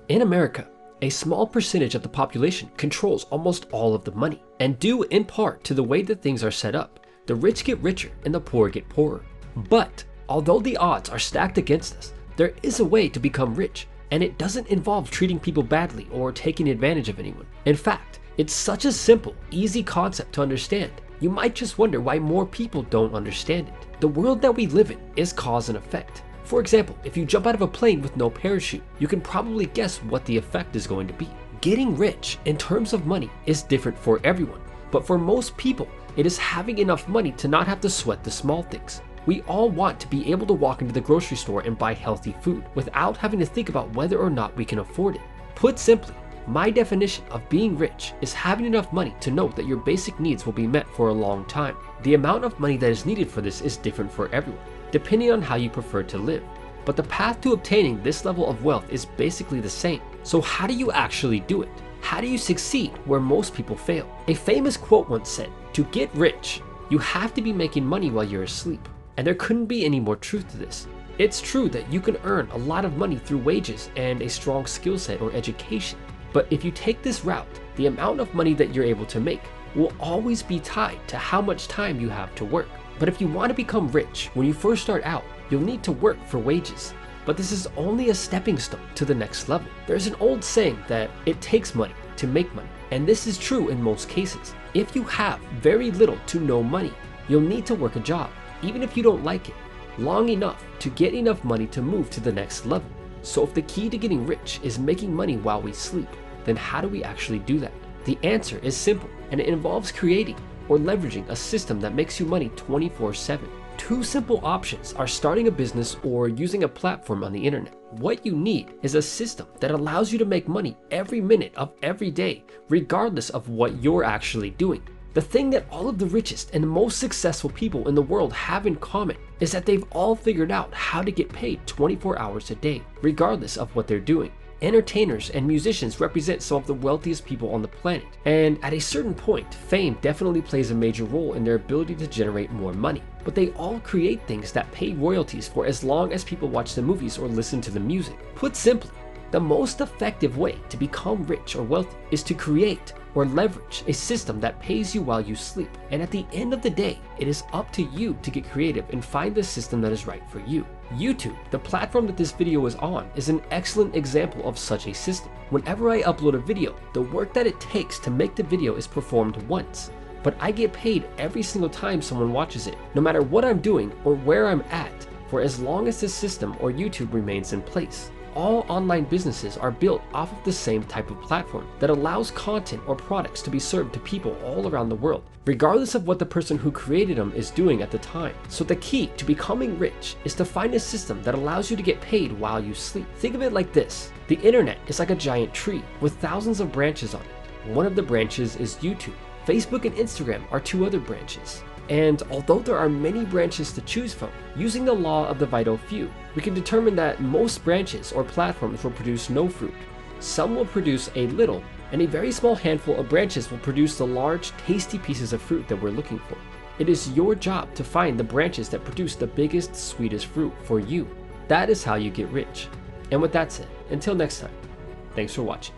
In America, a small percentage of the population controls almost all of the money, and due in part to the way that things are set up, the rich get richer and the poor get poorer. But although the odds are stacked against us, there is a way to become rich, and it doesn't involve treating people badly or taking advantage of anyone. In fact, it's such a simple, easy concept to understand. You might just wonder why more people don't understand it. The world that we live in is cause and effect. For example, if you jump out of a plane with no parachute, you can probably guess what the effect is going to be. Getting rich in terms of money is different for everyone, but for most people, it is having enough money to not have to sweat the small things. We all want to be able to walk into the grocery store and buy healthy food without having to think about whether or not we can afford it. Put simply, my definition of being rich is having enough money to know that your basic needs will be met for a long time. The amount of money that is needed for this is different for everyone, depending on how you prefer to live. But the path to obtaining this level of wealth is basically the same. So how do you actually do it? How do you succeed where most people fail? A famous quote once said, "To get rich, you have to be making money while you're asleep." And there couldn't be any more truth to this. It's true that you can earn a lot of money through wages and a strong skill set or education. But if you take this route, the amount of money that you're able to make will always be tied to how much time you have to work. But if you want to become rich, when you first start out, you'll need to work for wages. But this is only a stepping stone to the next level. There's an old saying that it takes money to make money, and this is true in most cases. If you have very little to no money, you'll need to work a job, even if you don't like it, long enough to get enough money to move to the next level. So if the key to getting rich is making money while we sleep, then how do we actually do that? The answer is simple, and it involves creating or leveraging a system that makes you money 24/7. Two simple options are starting a business or using a platform on the internet. What you need is a system that allows you to make money every minute of every day, regardless of what you're actually doing. The thing that all of the richest and most successful people in the world have in common is that they've all figured out how to get paid 24 hours a day, regardless of what they're doing. Entertainers and musicians represent some of the wealthiest people on the planet, and at a certain point, fame definitely plays a major role in their ability to generate more money. But they all create things that pay royalties for as long as people watch the movies or listen to the music. Put simply, the most effective way to become rich or wealthy is to create or leverage a system that pays you while you sleep. And at the end of the day, it is up to you to get creative and find the system that is right for you. YouTube, the platform that this video is on, is an excellent example of such a system. Whenever I upload a video, the work that it takes to make the video is performed once, but I get paid every single time someone watches it, no matter what I'm doing or where I'm at, for as long as the system or YouTube remains in place. All online businesses are built off of the same type of platform that allows content or products to be served to people all around the world, regardless of what the person who created them is doing at the time. So the key to becoming rich is to find a system that allows you to get paid while you sleep. Think of it like this. The internet is like a giant tree with thousands of branches on it. One of the branches is YouTube. Facebook and Instagram are two other branches. And although there are many branches to choose from, using the law of the vital few, we can determine that most branches or platforms will produce no fruit. Some will produce a little, and a very small handful of branches will produce the large, tasty pieces of fruit that we're looking for. It is your job to find the branches that produce the biggest, sweetest fruit for you. That is how you get rich. And with that said, until next time, thanks for watching.